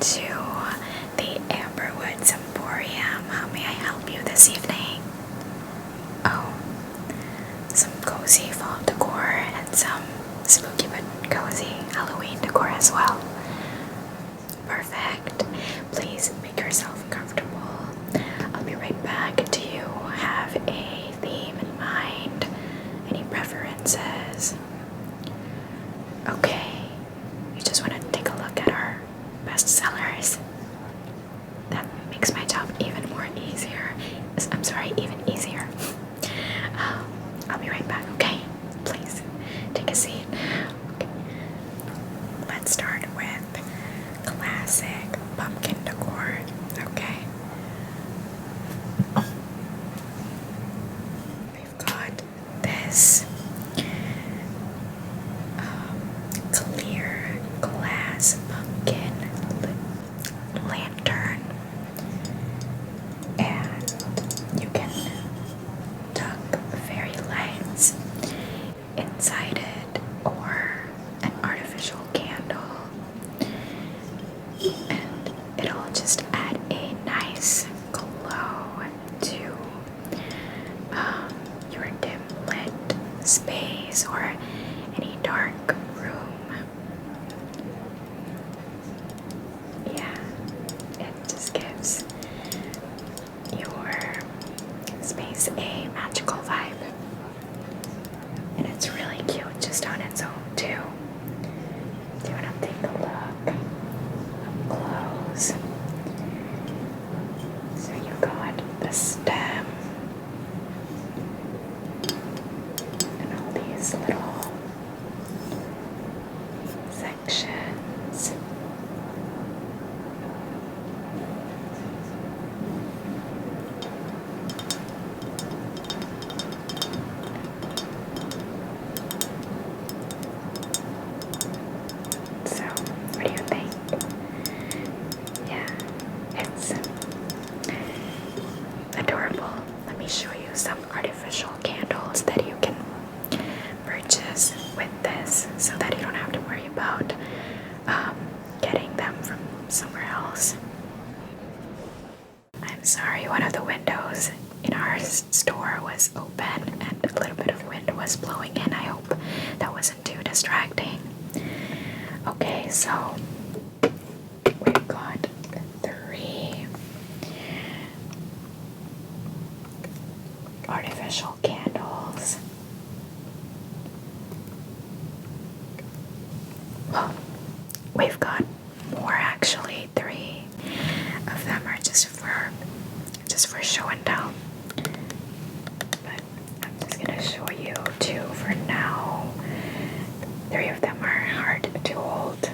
to the Amberwoods Emporium. How may I help you this evening? Oh, some cozy fall decor and some spooky but cozy Halloween decor as well. Perfect. Please make yourself comfortable. I'll be right back. Do you have a theme in mind? Any preferences? Okay. You just want to take a look at our best sellers. That makes my job even more easier. I'm sorry, even easier. I'll be right back, okay? Please take a seat. Okay. Let's start with classic pumpkin decor, okay? We've got this clear glass pumpkin lantern, and you can tuck fairy lights inside it or an artificial candle, and it'll just add a nice glow to your dim lit space or any dark room. Yeah, it just gives your space a magical vibe. And it's really cute just on its own too. Do you want to take a look up close? So you got the stem and all these little sections. So, what do you think? Yeah, it's adorable. Let me show you some artificial candles that you can purchase with this so that you don't have to worry about getting them from somewhere else. I'm sorry, one of the windows in our store was open and a little bit of wind was blowing in. I hope that wasn't too distracting. Okay, so we've got 3 artificial candles. Well, we've got more actually. 3 of them are just for show and tell. But I'm just gonna show you 2 for now. 3 of them are hard to hold.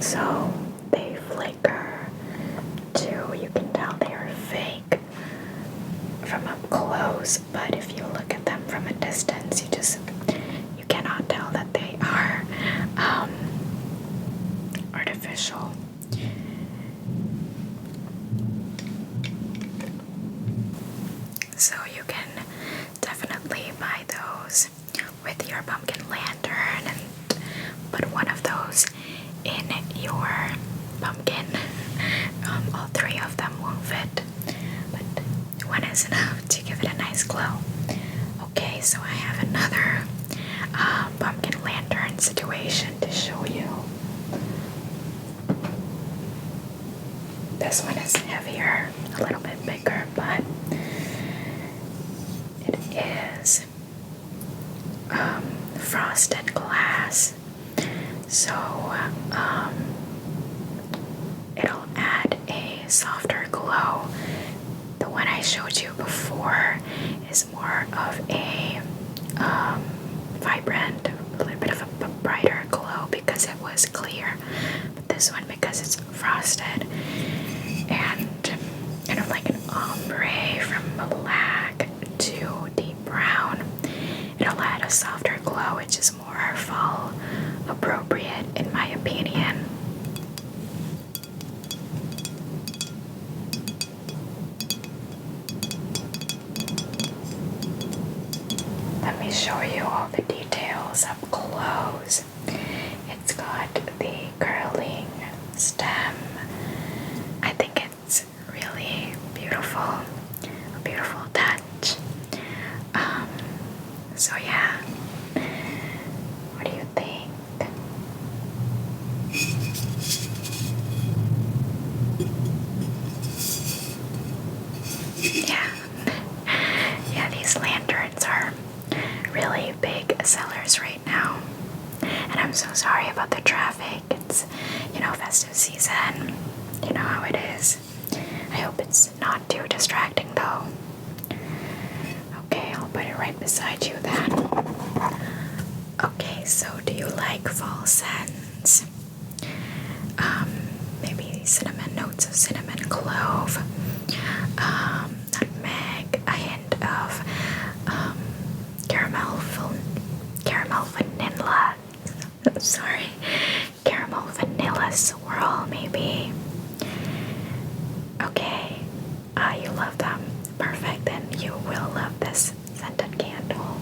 So they flicker too. You can tell they are fake from up close, but if you look at them from a distance, you cannot tell that they are artificial. So you can definitely buy those with your pumpkin lantern and put one of those in your pumpkin. All 3 of them won't fit, but one is enough to give it a nice glow. Okay, so I have another pumpkin lantern situation to show you. This one is heavier, a little bit bigger, but it is frosted glass. So it'll add a softer glow. The one I showed you before is more of a vibrant, a little bit of a brighter glow because it was clear. But this one, because it's frosted and kind of like an ombre from black to deep brown, it'll add a softer glow, which is more fall appropriate in my opinion. Let me show you all the details up close. It's got the curling stem. I think it's really beautiful, a beautiful touch. So yeah, what do you think? Yeah, these lanterns are really big sellers right now. And I'm so sorry about the traffic. It's, festive season. You know how it is. I hope it's not too distracting though. Okay, I'll put it right beside you then. Okay, so do you like fall scents? Maybe cinnamon, notes of cinnamon, clove, nutmeg, a hint of caramel vanilla. Sorry, caramel vanilla swirl, maybe. Okay, you love them. Perfect, then you will love this scented candle.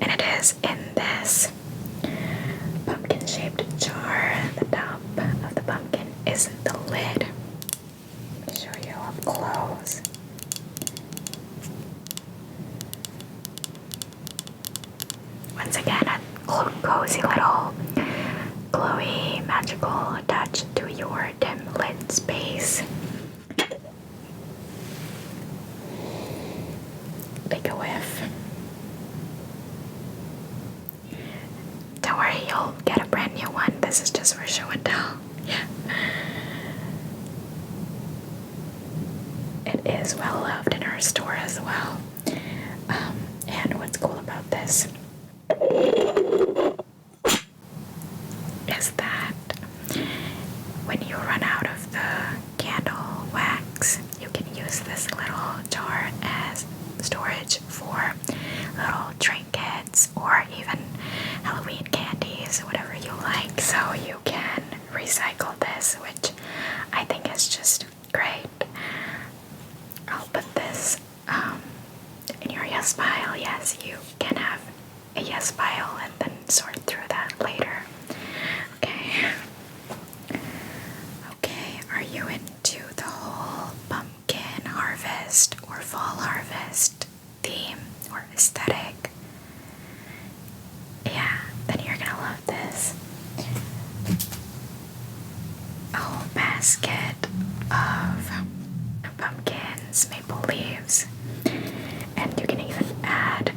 And it is in this pumpkin-shaped jar. The top of the pumpkin is the lid. Let me show you up close. Once again, a cozy little glowy magical touch to your dim lit space. Take a whiff. Don't worry, you'll get a brand new one. This is just for show and tell. Yeah. It is well loved in our store as well. And what's cool about this is that when you run out of the candle wax, you can use this little jar as storage for little trinkets or even Halloween candies, whatever you like. So you can recycle this, which I think is just great. I'll put this in your yes pile. Yes, you can have a yes pile and then sort through that later. Okay, are you into the whole pumpkin harvest or fall harvest theme or aesthetic? Yeah, then you're gonna love this. A whole basket of pumpkins, maple leaves, and you can even add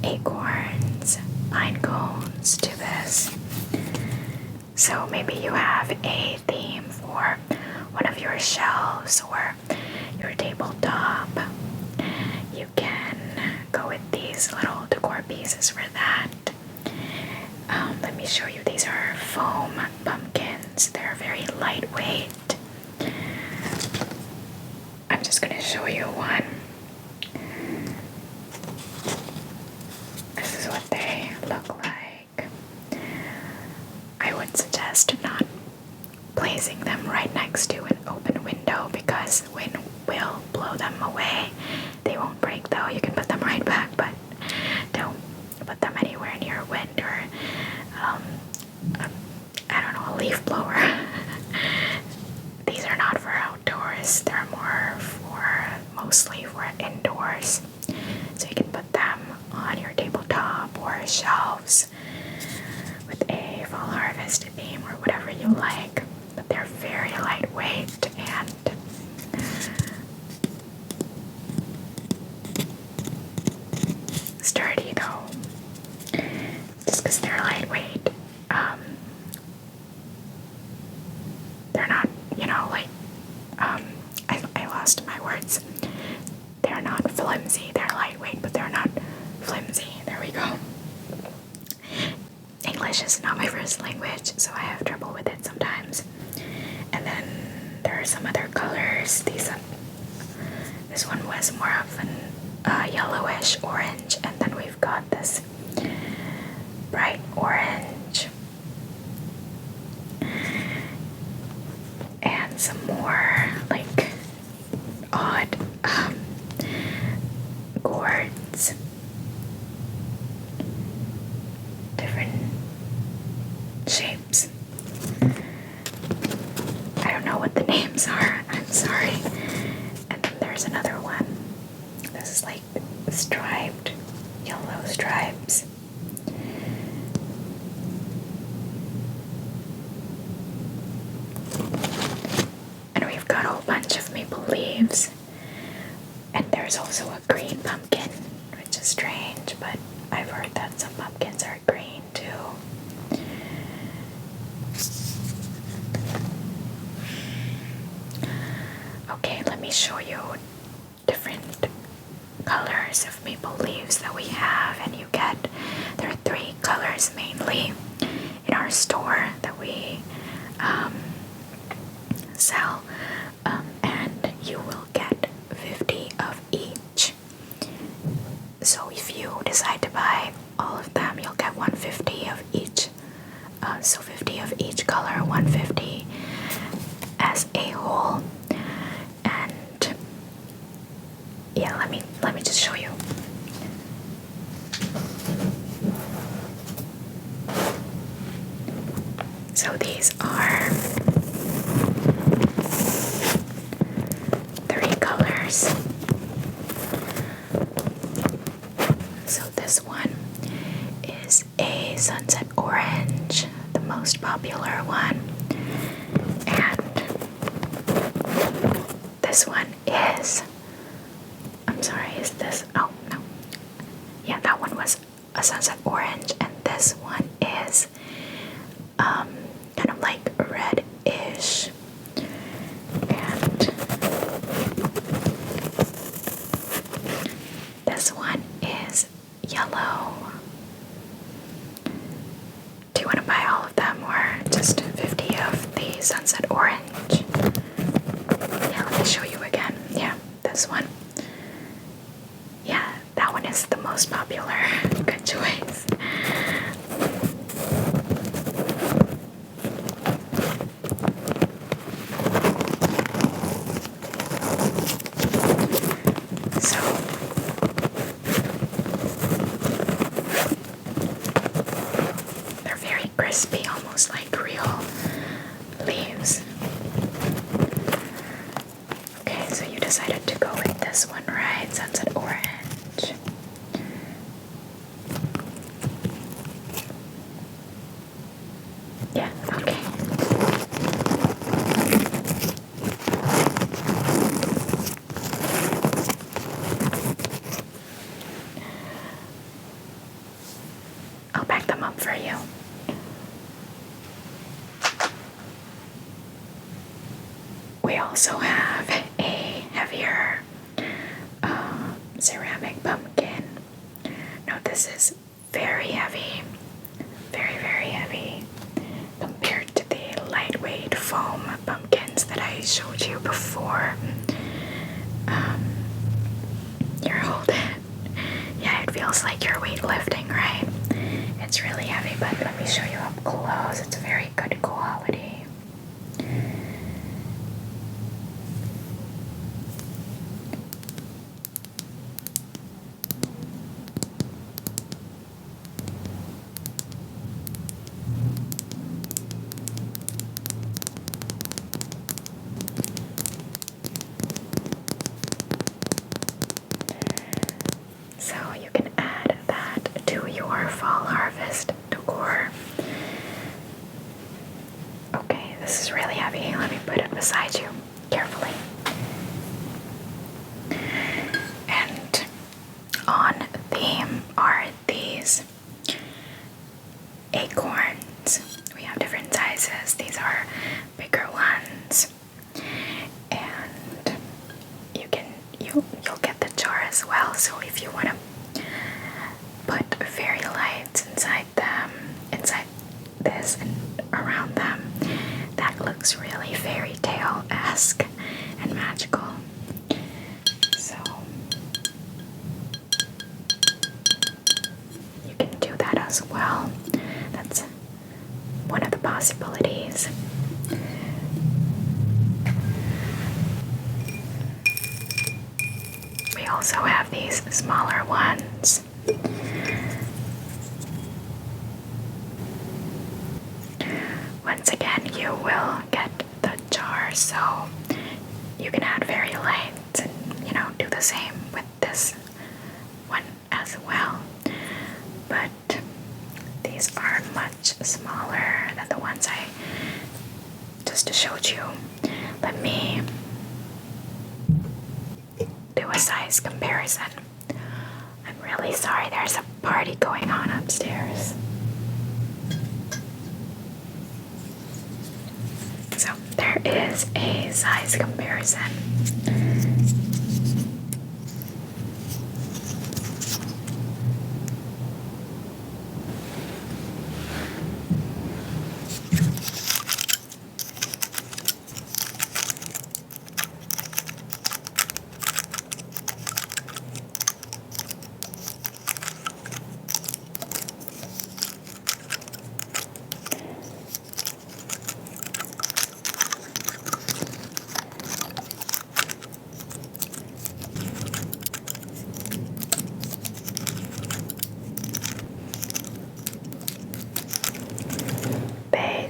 acorns, pinecones to this. So maybe you have a theme for one of your shelves or your tabletop. You can go with these little decor pieces for that. Let me show you. These are foam pumpkins. They're very lightweight. I'm just going to show you one. This is what they look like. I would suggest not placing them right next to an open window because wind will blow them away. They won't break though. You can put them right back, but don't put them anywhere near wind or a leaf blower. These are not for outdoors. They're mostly for indoors. So you can put them on your tabletop or shelves with a fall harvest theme or whatever you like. But they're very lightweight and English is not my first language, so I have trouble with it sometimes. And then there are some other colors. This one was more of an yellowish orange, and then we've got this bright orange and some more like odd gourds, different shapes. I don't know what the names are, I'm sorry. And then there's another one. This is like striped, yellow stripes. And we've got a whole bunch of maple leaves. And there's also a green pumpkin, which is strange, but I've heard that some pumpkins are green too. Okay, let me show you different colors of maple leaves that we have, and there are 3 colors mainly in our store that we sell, and you will get 50 of each. So if you decide to buy all of them, you'll get 150 of each. So 50 of each color, 150 as a whole. And yeah, let me just show you. So these are 3 colors. So this one is a sunset orange, the most popular one. And this one is, I'm sorry, is this, oh no. Yeah, that one was a sunset orange, and this one is kind of like reddish. And this one is yellow. Do you want to buy all of them or just 50 of the sunset orange? Yeah, let me show you again. Yeah, this one. Yeah, that one is the most popular. Good choice. So they're very crispy, almost like real leaves. Okay, so you decided to go with this one, right? Sunset orange. Yeah, okay. I'll pack them up for you. We also have a heavier ceramic pumpkin. Now this is very heavy, very, very heavy compared to the lightweight foam pumpkins that I showed you before. Here, hold it. Yeah, it feels like you're weightlifting, right? It's really heavy, but let me show you up close. It's very good quality. So you can add that to your fall harvest decor. Okay, this is really heavy. Let me put it beside you carefully. And on theme are these acorns. We have different sizes. These are bigger ones. And you'll get the jar as well. So if you want to put fairy lights inside them, inside this and around them, that looks really fairy tale-esque and magical. So you can do that as well. That's one of the possibilities. We also have these smaller ones. Once again, you will get the jar, so you can add fairy lights and, do the same with this one as well. But these are much smaller than the ones I just showed you. Let me do a size comparison. I'm really sorry, there's a party going on upstairs. So there is a size comparison.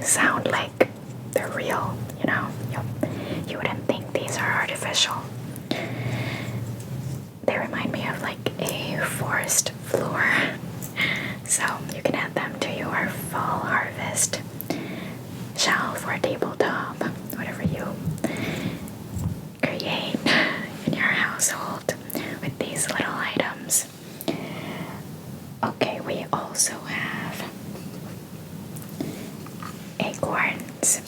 Sound like they're real, you wouldn't think these are artificial. They remind me of like a forest floor, so you can add them to your fall harvest shelf or tabletop, whatever you create in your household with these little items. Okay, we also have Acorns.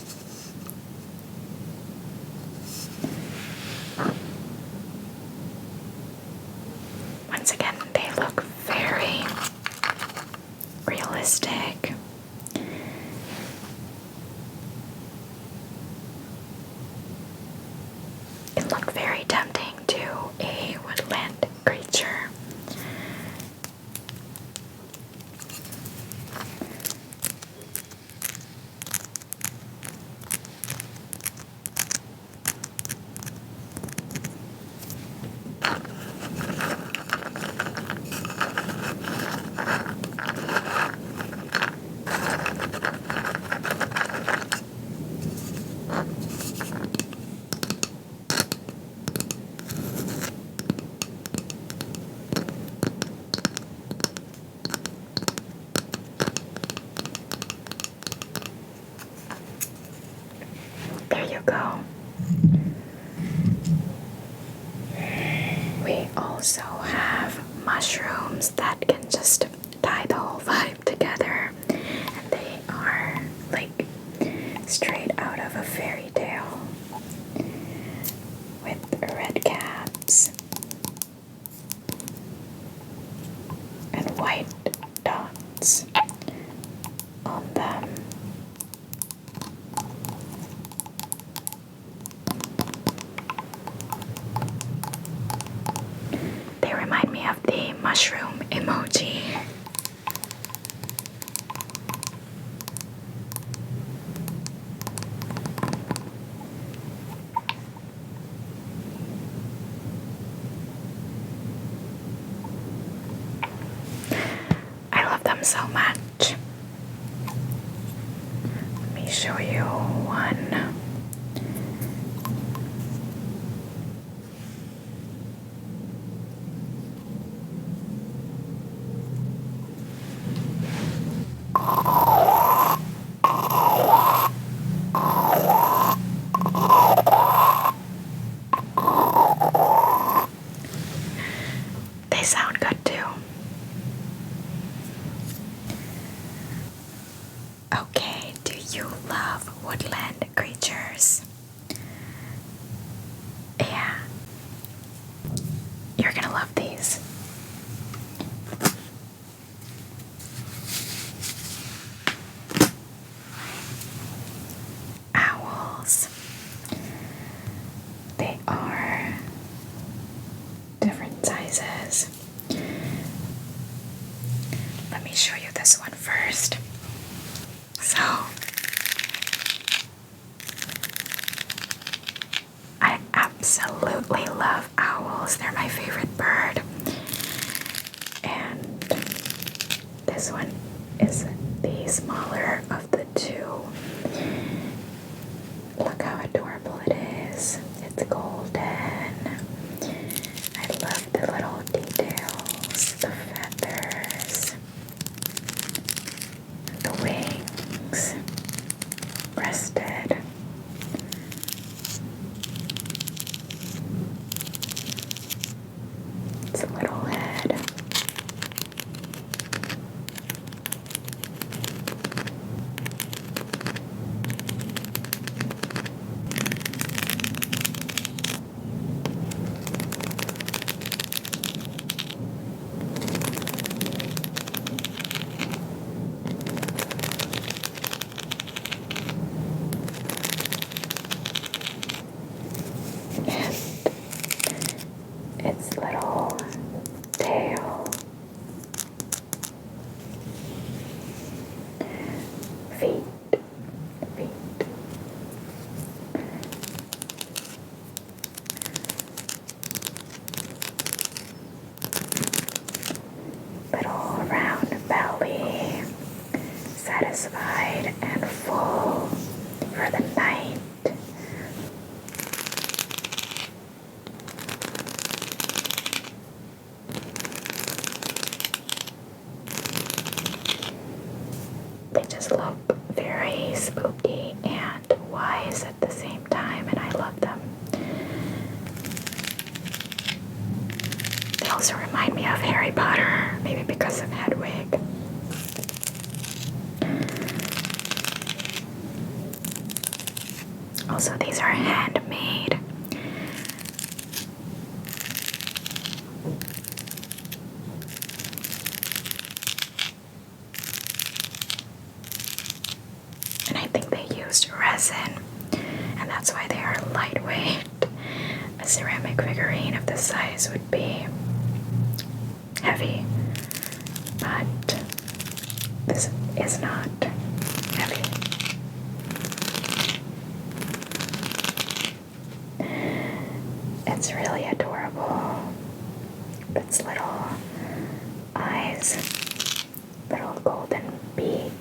Once again, they look very realistic. It looked very tempting to a woodland creature. There you go. We also have mushrooms that can just tie the whole vibe together, and they are like straight out of a fairy tale with red caps and white dots on them. They remind me of the mushroom emoji. I love them so much. Let me show you one. They sound good too. Okay, do you love woodland creatures? Yeah. You're gonna love these. So I absolutely love owls. They're my favorite bird. And this one is the smaller of the two. Look how adorable it is. It's golden. I love the little details, the feathers, the wings, breasted. Its little head. Its little tail, feet, little round belly, satisfied and full for the night. They just look very spooky and wise at the same time, and I love them. They also remind me of Harry Potter, maybe because of Hedwig. Also, these are handmade. And I think they used resin, and that's why they are lightweight. A ceramic figurine of this size would be heavy, but this is not heavy. It's really adorable. Its little eyes, little golden beak.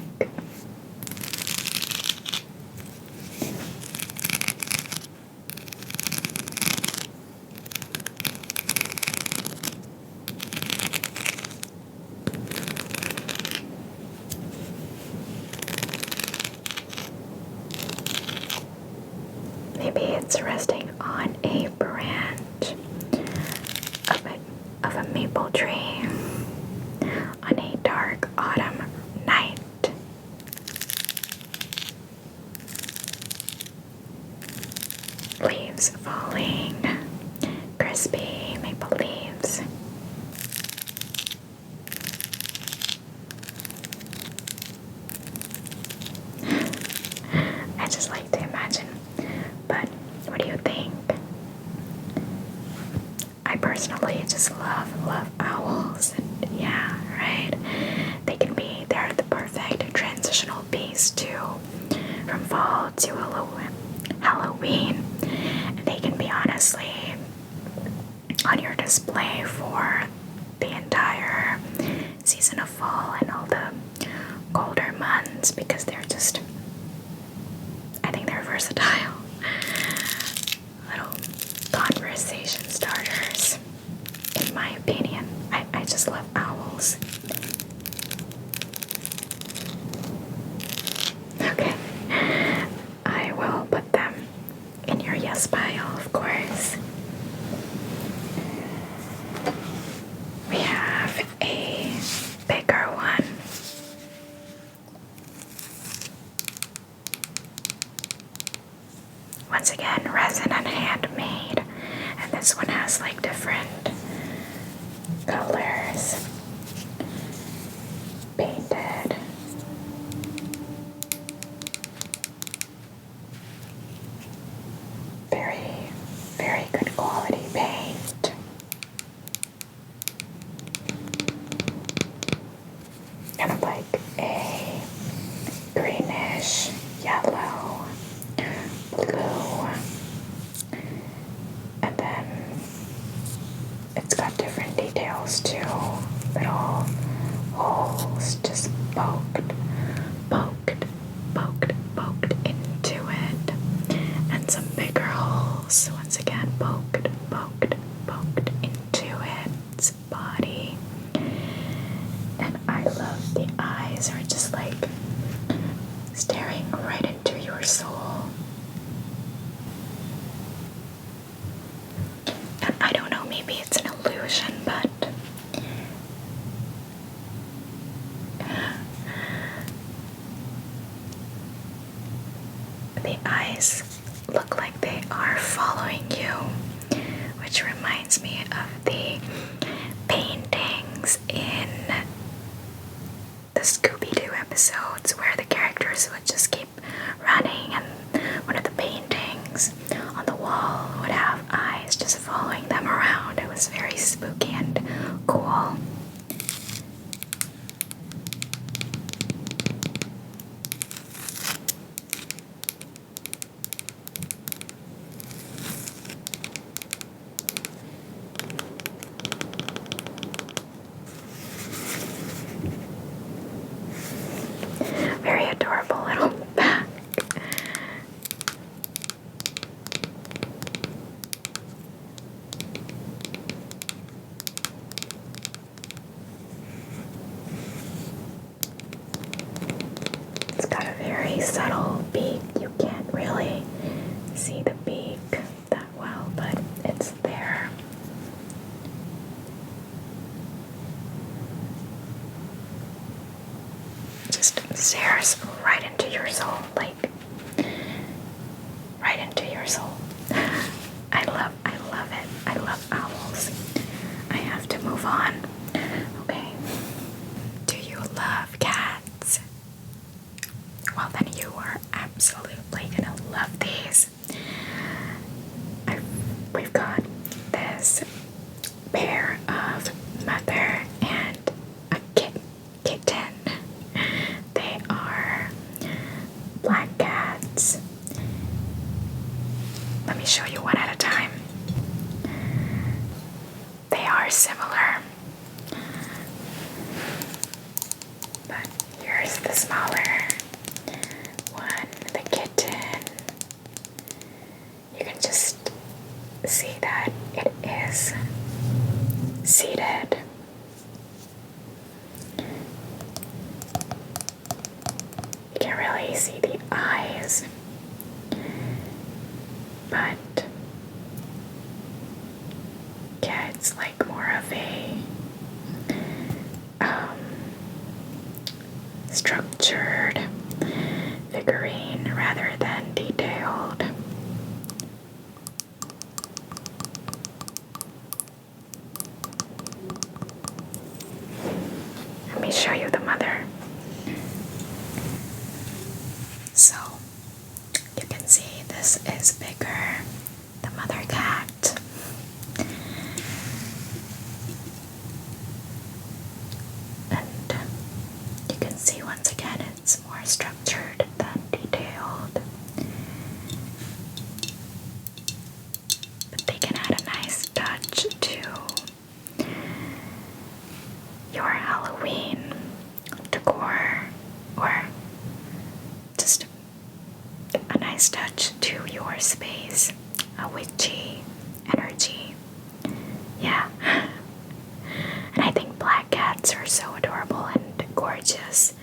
Maybe it's resting on a branch of a maple tree on a dark autumn night. Leaves falling, crispy maple leaves. I just like to imagine. But what do you think? I personally just love owls. And yeah, right? They're the perfect transitional piece too, from fall to Halloween. And they can be honestly on your display for the entire season of fall and all the colder months because they're just, I think they're versatile. Little conversation starters, in my opinion. I just love owls. Okay, I will put them in your yes pile, of course. We have a bigger one. Once again, resin and handmade. And this one has like different colors painted. Very, very good quality paint. Kind of like a greenish reddish yellow, blue, and then it's got different details too. Little holes just poked into it, and some bigger holes, once again poked into its body. And I love the eyes are just like staring right into your soul. And I don't know, maybe it's an illusion, but the eyes look like they are following you, which reminds me of the paintings in the Scooby-Doo episodes where the characters would just keep running and one of the paintings on the wall would have eyes just following them around. It was very spooky and cool. Very adorable little back. It's got a very subtle beak. You can't really see the beak that well, but it's there. Just stares right into your soul, like right into your soul. I love it. I love owls. I have to move on. Okay. Do you love cats? Well, then you are absolutely gonna love these. We've got this pair of mother and a kitten. They are black cats. Let me show you one at a time. They are similar, but here's the smaller one, the kitten. You can just see that it is seated. You can really see the eyes, but yeah, it's like more of a structured figurine rather than detailed. Let me show you the mother. So you can see this is bigger, the mother cat. And you can see once again it's more structured than detailed. But they can add a nice touch to your Halloween decor, or just a nice touch to your space, a witchy energy. Yeah. And I think black cats are so adorable and gorgeous.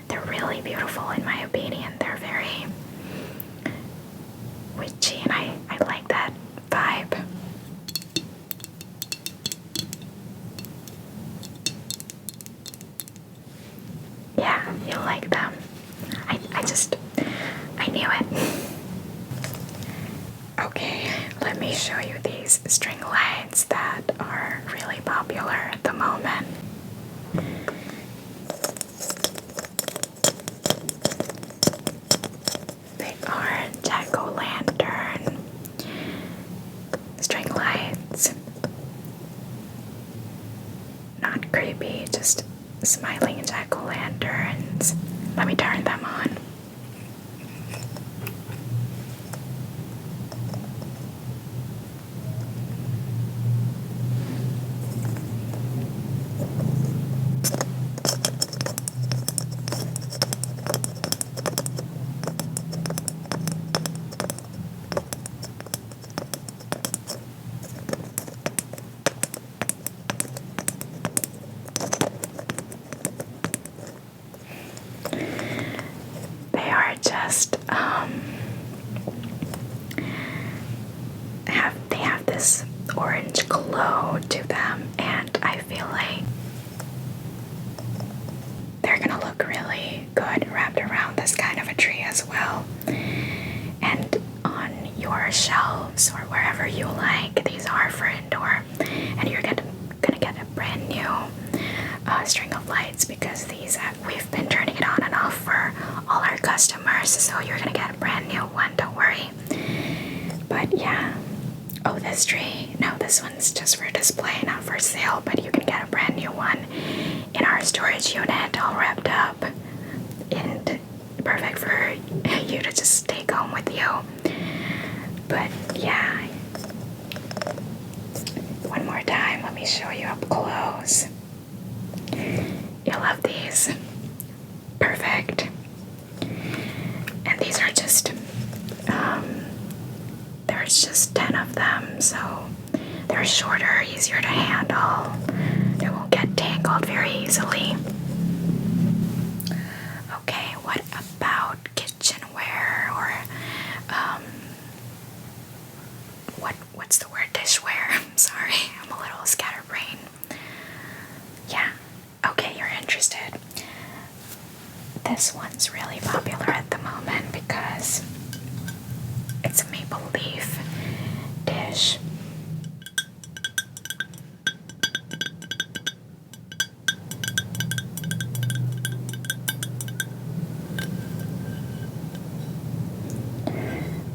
They're really beautiful in my opinion. They're very witchy and I like that vibe. Yeah, you like them. I knew it. Okay, let me show you these string lights that are really popular at the moment. They are jack-o'-lantern string lights. Not creepy, just smiling jack-o'-lanterns. Let me turn them on. this orange glow to them, and I feel like they're gonna look really good wrapped around this kind of a tree as well. And on your shelves or wherever you like, these are for indoor, and you're gonna get a brand new string of lights, because these we've been turning it on and off for all our customers, so you're gonna get a brand new one, don't worry. But yeah, oh, this tree, no, this one's just for display, not for sale, but you can get a brand new one in our storage unit, all wrapped up and perfect for you to just take home with you. But yeah, one more time, let me show you up close. You'll love these. Perfect. And these are just, there's just 10 of them, so they're shorter, easier to handle. They won't get tangled very easily. Okay, what about kitchenware or, what's the word? Dishware. I'm sorry, I'm a little scatterbrained. Yeah, okay, you're interested. This one's really popular at the moment because it's a maple leaf dish.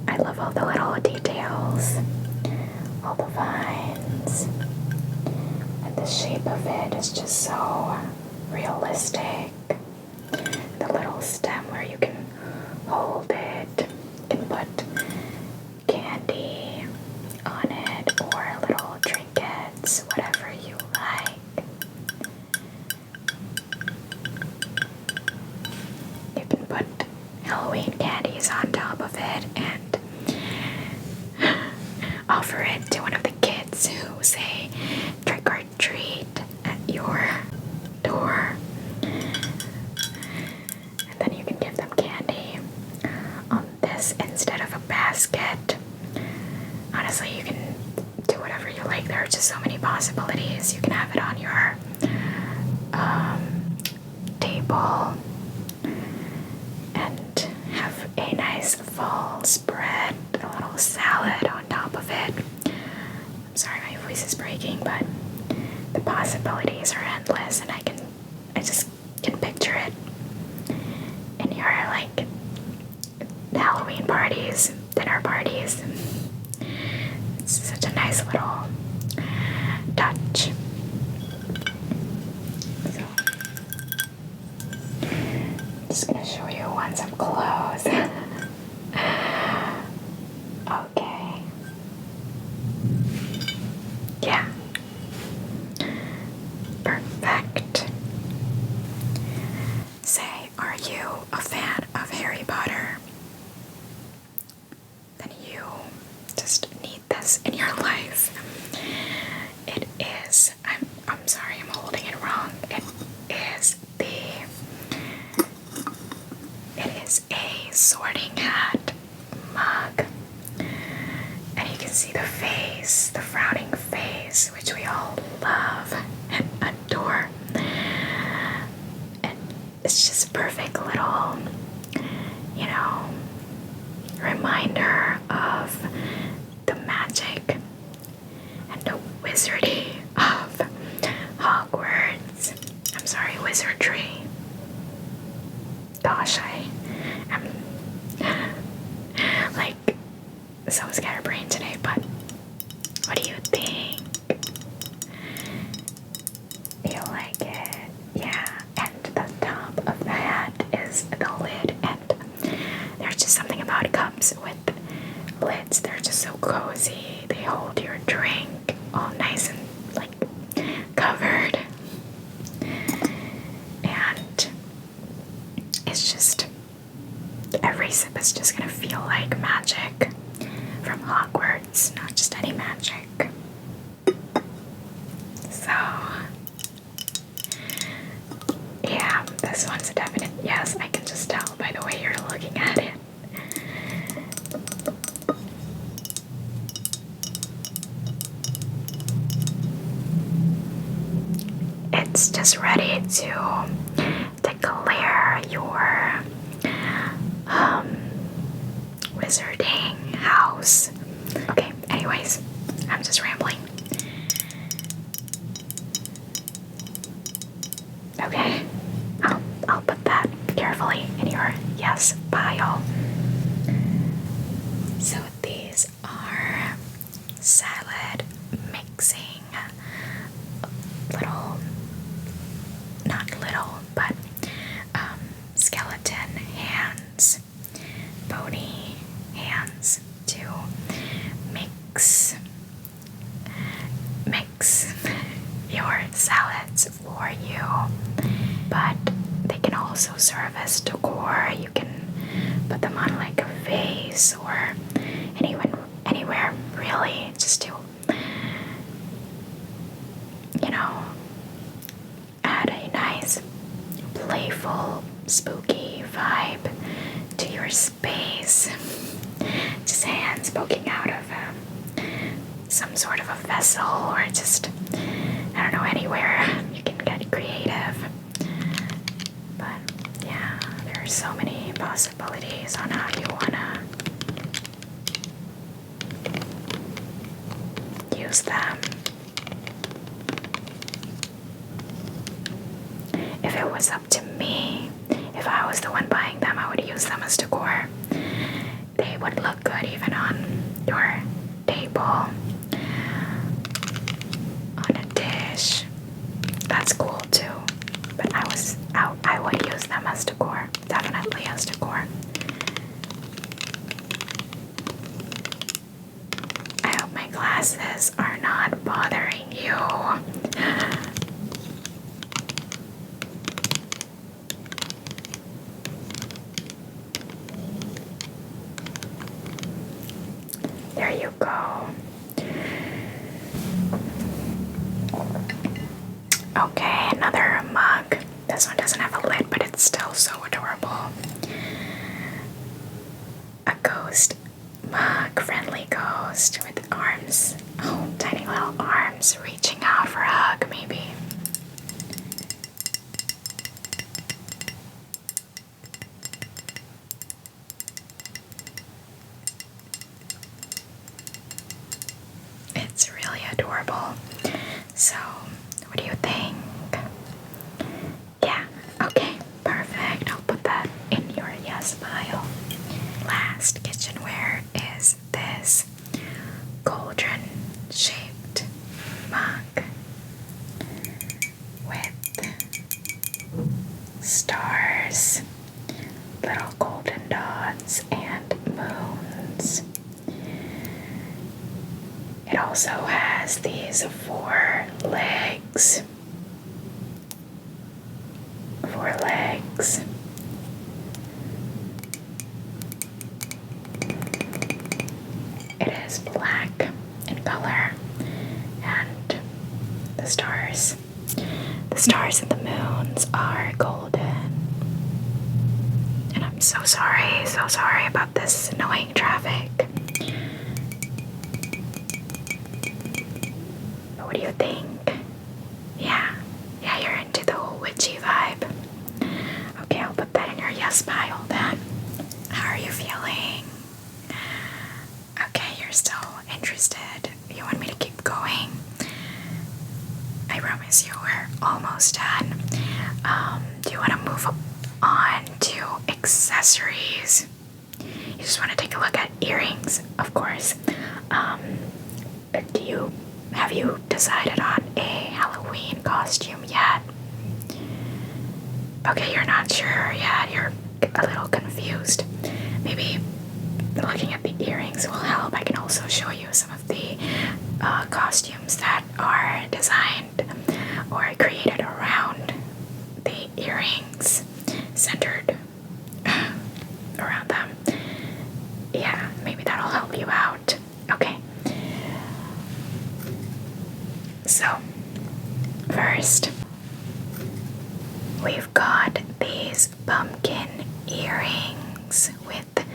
I love all the little details, all the vines, and the shape of it is just so realistic. The little stem where you can hold it, you can put candy on it or little trinkets, whatever you like. You can put Halloween candies on top of it and offer it to one of the kids who say trick or treat at your door. And then you can give them candy on this instead of a basket. Honestly, you can do whatever you like. There are just so many possibilities. You can have it on your table and have a nice fall spread, a little salad on top of it. I'm sorry, my voice is breaking, but the possibilities are endless, and I just can picture it in your like Halloween parties, dinner parties. It's such a nice little touch. So, I'm just gonna show you once up close. Okay. Yeah. Perfect. Say, are you a fan of Harry Potter? Then you just need this in your life. It is, I'm sorry, I'm holding it wrong. It is a sorting hat mug. And you can see the face, the frowning face, which we all love and adore. And it's just a perfect little, reminder of the magic and the wizardry of Hogwarts. I'm sorry, wizardry. Gosh, I am like so scatterbrained today, but what do you think? You like it? Yeah, and the top of the hat is the lid, and there's just something about cups with lids. They're just so cozy. They hold your drink all nice and like covered, and it's just every sip is just gonna feel like magic from Hogwarts, not just any magic. So yeah, this one's a definite yes. I can just tell by the way you're looking at it. just ready to declare your wizarding house. Okay, anyways, I'm just rambling. Okay, I'll put that carefully in your yes pile. So these are salad mixing but skeleton hands, bony hands to mix your salads for you. But they can also serve as decor. You can put them on like a vase or anywhere really, just to, add a nice playful spooky vibe to your space. Just hands poking out of some sort of a vessel, or just, I don't know, anywhere you can get creative. But yeah, there are so many possibilities on how you wanna use them. If it was up to me, if I was the one buying them, I would use them as decor. They would look good even on your table, on a dish. That's cool too. But I would use them as decor, definitely as decor. I hope my glasses are not bothering you. There you go. Okay, another mug. This one doesn't have a lid, but it's still so adorable. A ghost mug, friendly ghost with arms. Oh, tiny little arms reaching out for a hug, maybe. It's really adorable. So, what do you think? Yeah, okay, perfect. I'll put that in your yes pile. Last kitchenware is this cauldron shaped mug with stars, little golden dots, and moons. It also has these four legs. It is black in color, and the stars and the moons are golden. And I'm so sorry about this annoying traffic. But what do you think? Yeah, you're into the whole witchy vibe. Okay, I'll put that in your yes pile then. How are you feeling? Okay, you're still interested. You want me to keep going? I promise you we're almost done. Do you want to move on to accessories? You just want to take a look at earrings, of course. Have you decided on a Halloween costume yet? Okay, you're not sure yet. You're a little confused. Maybe looking at the earrings will help. I can also show you some of the costumes that are designed or created around the earrings, centered around them. Yeah, maybe that'll help you out. Okay. So, first, we've got these pumpkin earrings with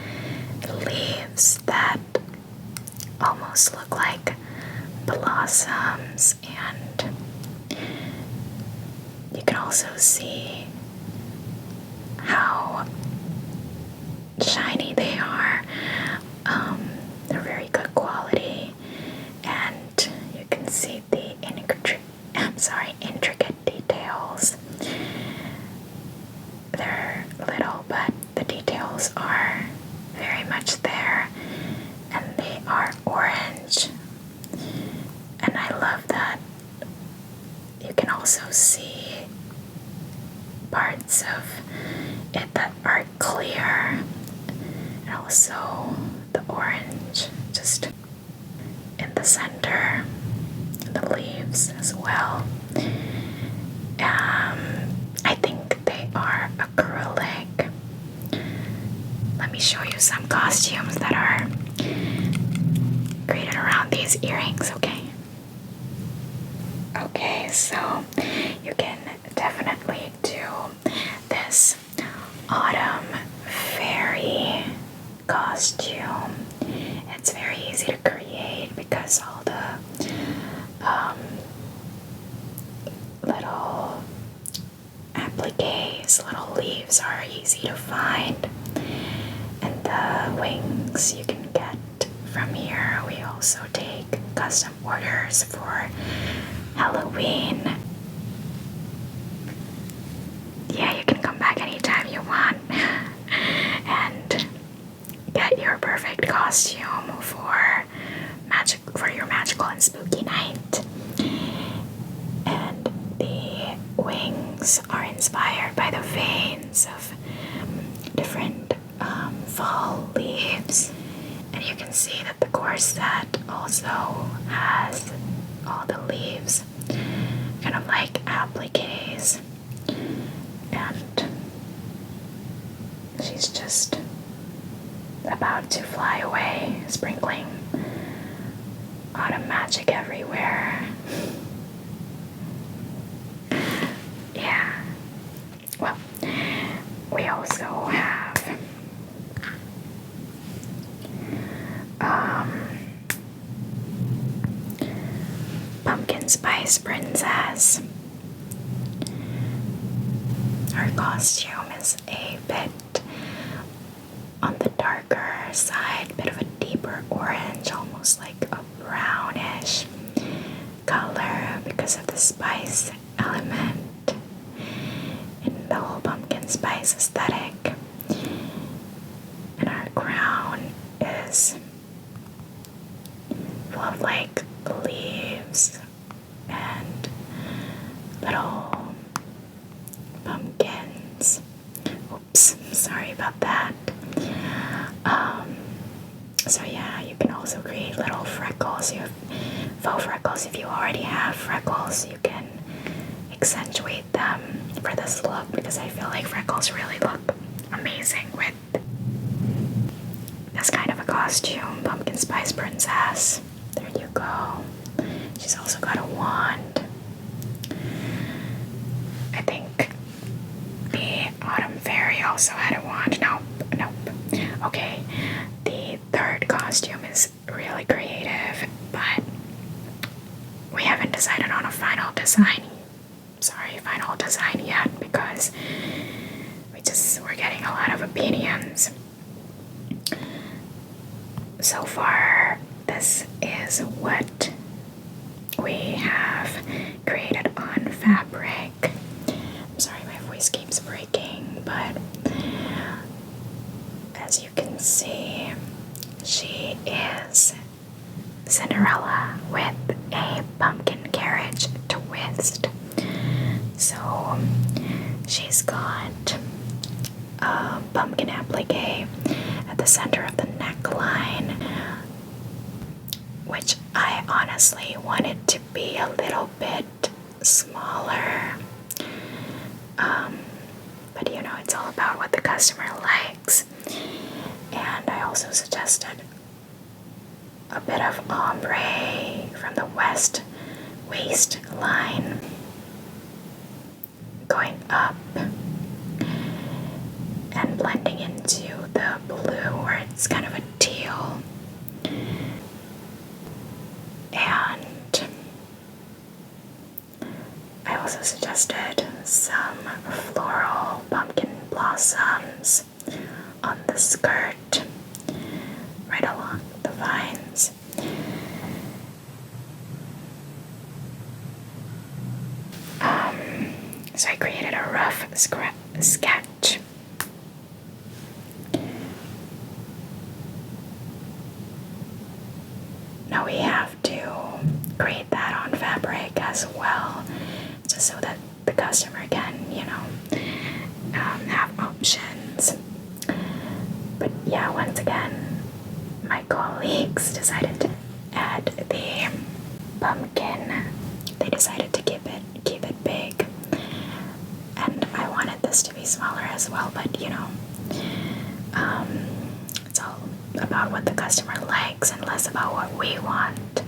leaves that almost look like blossoms, and you also see how shiny they are. They're very good quality, and you can see the intricate details. They're little, but the details are very much there, and they are orange. And I love that you can also see parts of it that are clear, and also the orange just in the center, the leaves as well. I think they are acrylic. Let me show you some costumes that are created around these earrings, okay? Okay, so you can definitely do this autumn fairy costume. It's very easy to create because all the little appliques, little leaves are easy to find, and the wings you can get from here. We also take custom orders for Halloween. Yeah, you can come back anytime you want and get your perfect costume for your magical and spooky night. And the wings are inspired by the veins of different fall leaves. And you can see that the corset also has all the leaves, kind of like appliques. And she's just about to fly away, sprinkling autumn magic everywhere. Yeah. Well, we also have Pumpkin Spice Princess. Her costume is a bit on the darker side, bit of a deeper orange, almost like a brownish color because of the spice element in the whole pumpkin spice aesthetic. And our crown is full of like leaves and little pumpkins. Oops, sorry about that. So yeah, you can also create little freckles. You have faux freckles. If you already have freckles, you can accentuate them for this look, because I feel like freckles really look amazing with this kind of a costume. Pumpkin Spice Princess. There you go. She's also got a wand. I think the Autumn Fairy also had a wand. Nope. Okay, the third costume is really creative, but we haven't decided on a final design yet, because we're getting a lot of opinions. So far, this is what we have created on fabric. I'm sorry, my voice keeps breaking, but as you can see, she is Cinderella with a pumpkin carriage twist. So she's got a pumpkin applique at the center of the neckline, which I honestly wanted to be a little bit smaller. But you know, it's all about what the customer likes. And I also suggested a bit of ombre from the waistline going up and blending into the blue, where it's kind of a teal. And I also suggested some skirt right along the vines. So I created a rough sketch. Now we have to create that on fabric as well, just so that the customer can, have options. But yeah, once again, my colleagues decided to add the pumpkin. They decided to keep it big, and I wanted this to be smaller as well. But it's all about what the customer likes and less about what we want.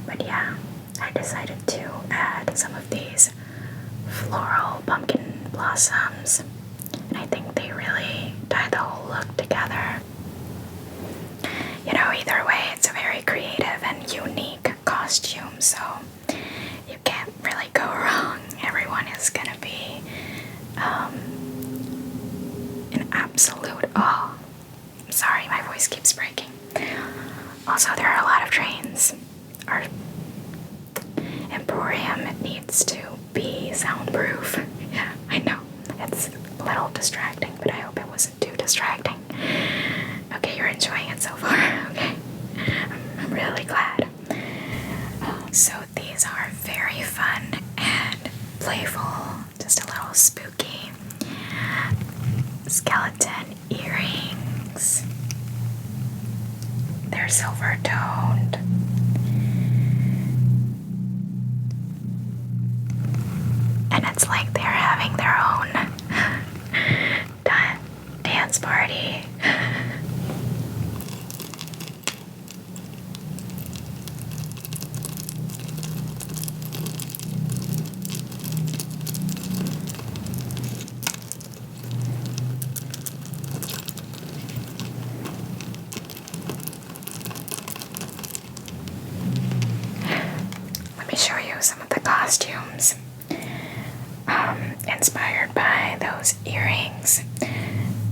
But yeah, I decided to add some of these floral pumpkin blossoms, and I think they really tie the whole look together. Either way, it's a very creative and unique costume, so you can't really go wrong. Everyone is gonna be in absolute awe. Sorry, my voice keeps breaking. Also, there are a lot of trains. Our Emporium needs to be soundproof. Yeah, I know. It's a little distracting, but I hope it wasn't too distracting. Okay, you're enjoying it so far. Okay. I'm really glad. So these are very fun and playful, just a little spooky skeleton earrings. They're silver toned. And it's like they're having their own dance party. Let me show you some of the costumes inspired by those earrings.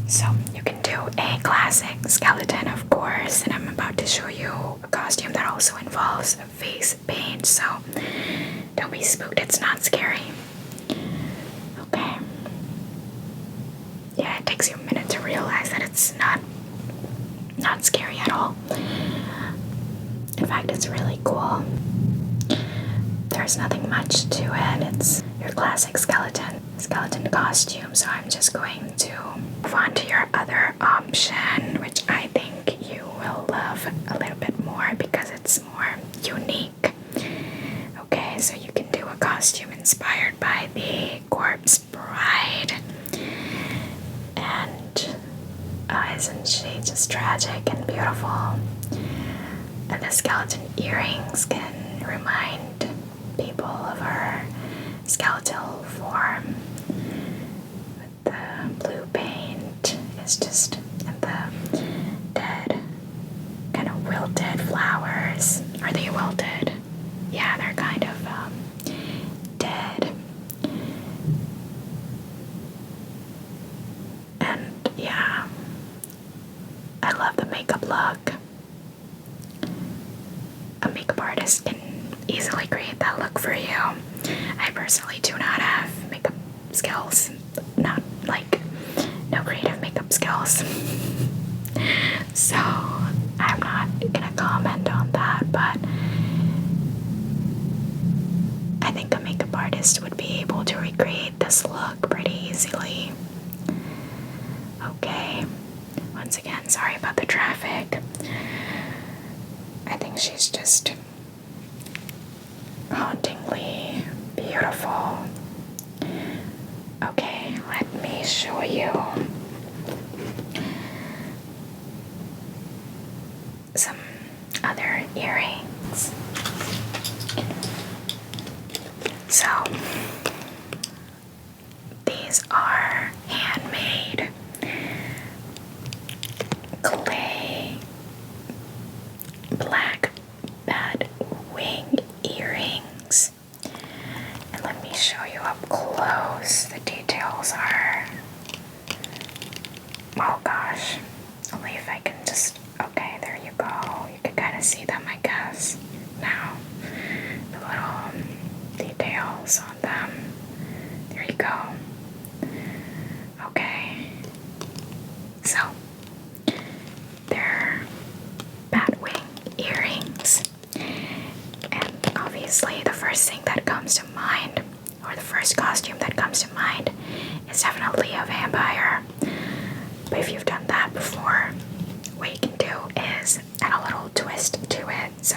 So you can do a classic skeleton, of course, and I'm about to show you a costume that also involves face paint, so don't be spooked, it's not scary. Okay. Yeah, it takes you a minute to realize that it's not scary at all. In fact, it's really cool. There's nothing much to it. It's your classic skeleton costume, so I'm just going to move on to your other option, which I think you will love a little bit more because it's more unique. Okay, so you can do a costume inspired by the corpse bride. And isn't she just tragic and beautiful? And the skeleton earrings can remind people of her skeletal form. But the blue paint is just in the dead, kind of wilted flowers. Are they wilted? Yeah, they're kind of dead. And yeah, I love the makeup look. A makeup artist can easily create that look for you. I personally do not have makeup skills, no creative makeup skills. So I'm not gonna comment on that, but I think a makeup artist would be able to recreate this look pretty easily. Okay, once again, sorry about the traffic. I think she's just hauntingly beautiful. Okay, let me show you some other earrings. So, these are handmade clay black bat wing earrings. And let me show you up close. The details are, oh gosh, only just, okay, there you go. You can kind of see them, I guess. Now, the little details on them. There you go. Okay. So, they're bat wing earrings. And obviously, the first thing that comes to mind, or the first costume that comes to mind, is definitely a vampire. But if you've done that before, what you can do is add a little twist to it. So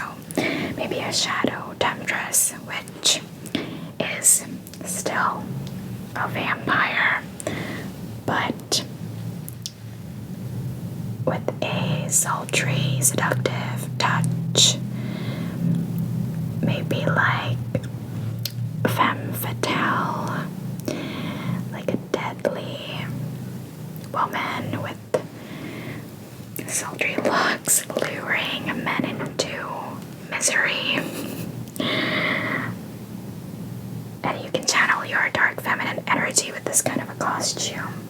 maybe a shadow temptress, which is still a vampire, but with a sultry, seductive touch. Maybe like femme fatale, like a deadly woman with sultry looks, luring men into misery. And you can channel your dark feminine energy with this kind of a costume.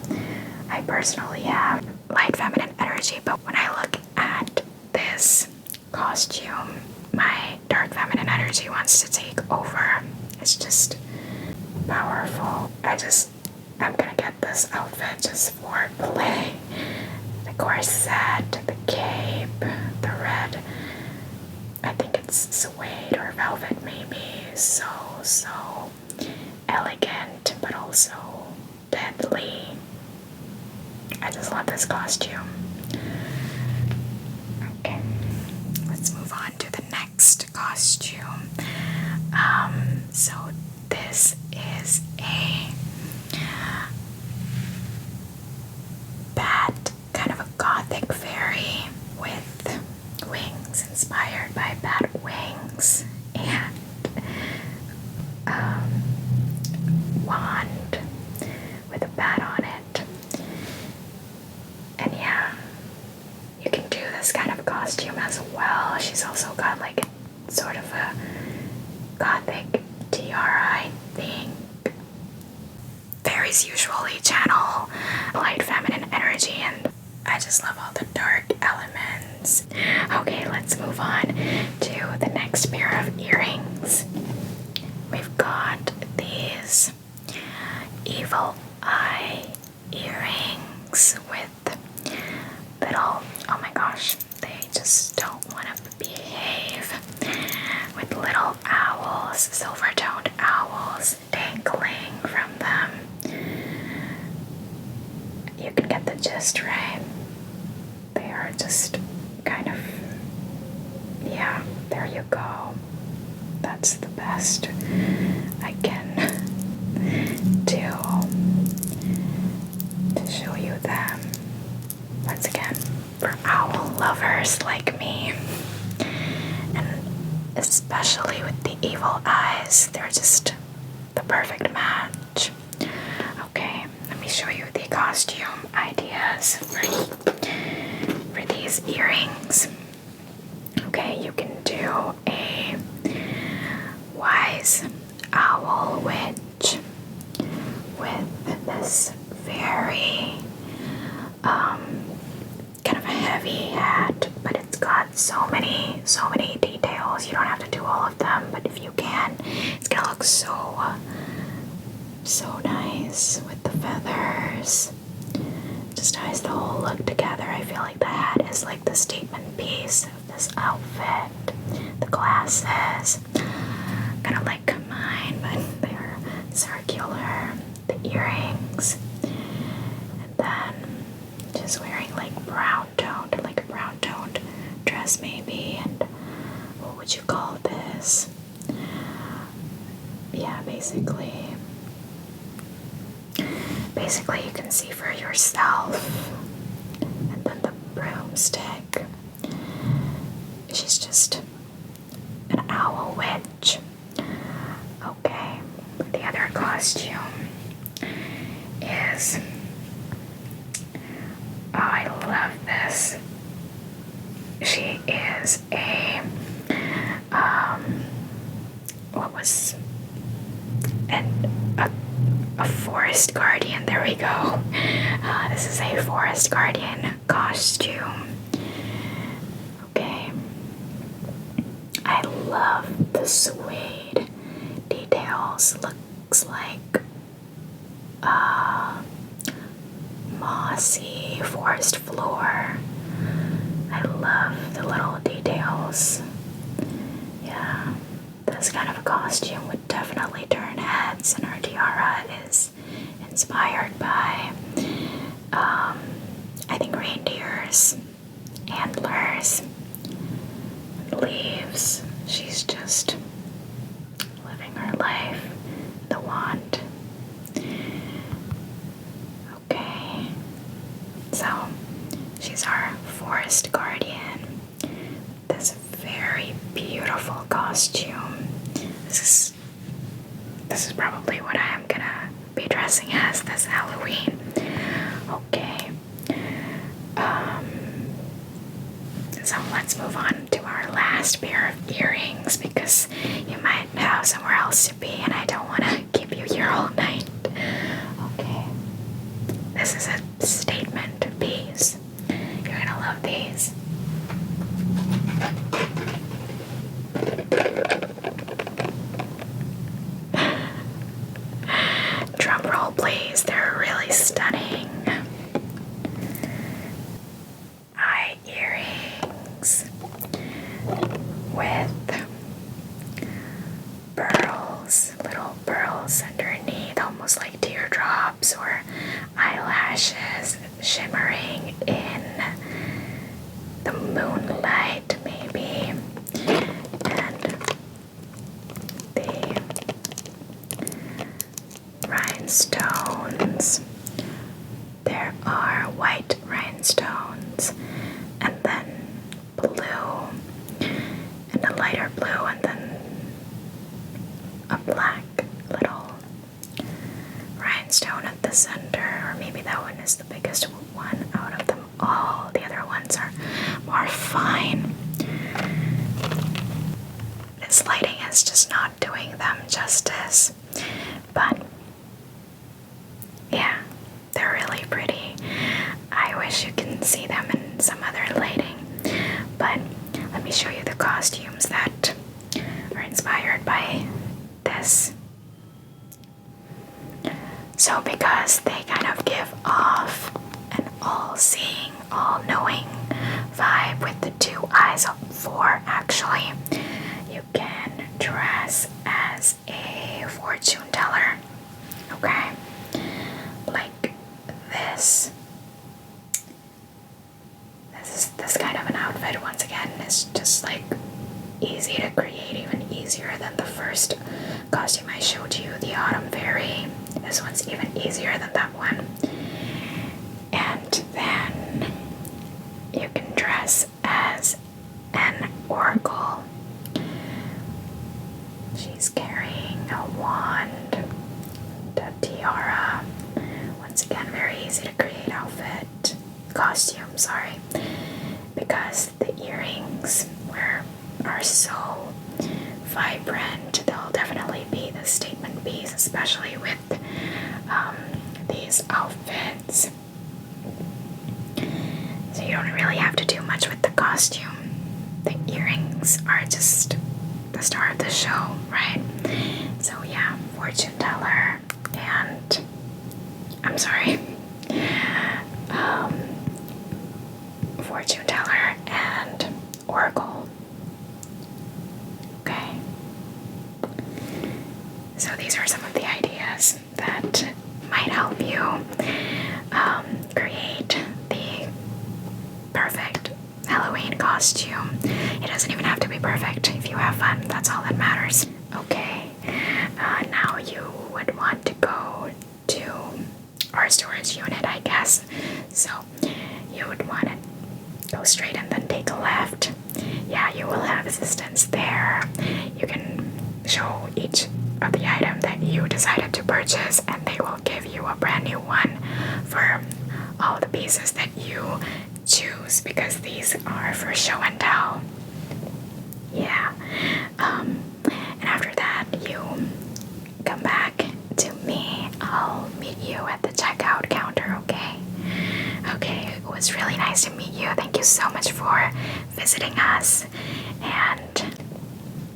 I personally have light feminine energy, but when I look at this costume, my dark feminine energy wants to take over. It's just powerful. I'm gonna get this outfit just for play. The corset, the cape, the red, I think it's suede or velvet maybe. So elegant, but also deadly. I just love this costume. Okay, let's move on to the next costume. So this is a bat, kind of a gothic fairy with wings inspired by bat wings and wand with a bat on it. And yeah, you can do this kind of costume as well. She's also got like sort of a gothic tiara, I think. Fairies usually channel light feminine energy, and I just love all the dark elements. Okay, let's move on to the next pair of earrings. We've got these evil eye earrings with little, oh my gosh, they just don't want to behave, with little owls, silver-toned owls dangling from them. You can get the gist, right? They are just kind of, yeah, there you go. That's the best I can do to show you them. Once again, for owl lovers like me, and especially with the evil eyes, they're just the perfect match. Okay, let me show you the costume ideas for these earrings. Okay, you can do a wise owl witch with this very kind of a heavy hat, but it's got so many details. You don't have to do all of them, but if you can, it's gonna look so nice with the feathers. Just ties the whole look together. I feel like the hat is like the statement piece of this outfit. The glasses, kind of like mine, but they're circular. The earrings, and then just wearing like a brown toned dress maybe. And what would you call this? Yeah, basically you can see for yourself. And then the broomstick. She's just an owl witch. Okay, the other costume is, oh, I love this. She is a forest guardian. There we go. This is a forest guardian costume. suede details. Looks like mossy forest floor. I love the little details. Yeah, this kind of a costume would definitely turn heads, and her tiara is inspired by, I think, reindeers, antlers, and leaves. She's just living her life. The wand. Okay, so she's our forest guardian. This very beautiful costume. This is probably what I am gonna be dressing as this Halloween. Okay. So let's move on to our last pair of earrings, because you might have somewhere else to be and I don't want to keep you here all night. Okay. This is a statement piece. You're gonna love these. Drum roll, please. They're really stunning. Eye earrings with pearls, little pearls underneath, almost like teardrops or eyelashes shimmering in the moonlight, maybe. And the rhinestones. There are white rhinestones, and then blue, and a lighter blue, and then a black little rhinestone at the center. Or maybe that one is the biggest one out of them all. The other ones are more fine. This lighting is just not doing them justice, but yeah, they're really pretty. I wish you can see them in some other lighting, but let me show you the costumes that are inspired by this. So because they kind of give off an all-seeing, all-knowing vibe with the two eyes of four, actually, you can dress as a fortune teller, okay? Like this. This kind of an outfit, once again, is just like easy to create, even easier than the first costume I showed you, the Autumn Fairy. This one's even easier than that one. And then you can dress as an oracle. She's carrying a wand, a tiara. Once again, very easy to create outfit, costume, sorry, because the earrings are so vibrant. They'll definitely be the statement piece, especially with these outfits. So you don't really have to do much with the costume. The earrings are just the star of the show, right? So yeah, fortune teller and fortune teller and oracle. Okay. So these are some of the ideas that might help you create the perfect Halloween costume. It doesn't even have to be perfect. If you have fun, that's all that matters. Okay, now you would want to go to our storage unit, I guess. So you would want to go straight and then take a left. Yeah, you will have assistants there. You can show each of the item that you decided to purchase, and they will give you a brand new one for all the pieces that you choose, because these are for show and tell. Yeah. And after that, you come back to me. I'll meet you at the checkout counter, okay? Okay, it was really nice to meet you. Thank you so much for visiting us. And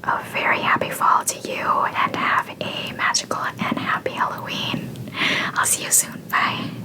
a very happy fall to you and have a magical and happy Halloween. I'll see you soon. Bye.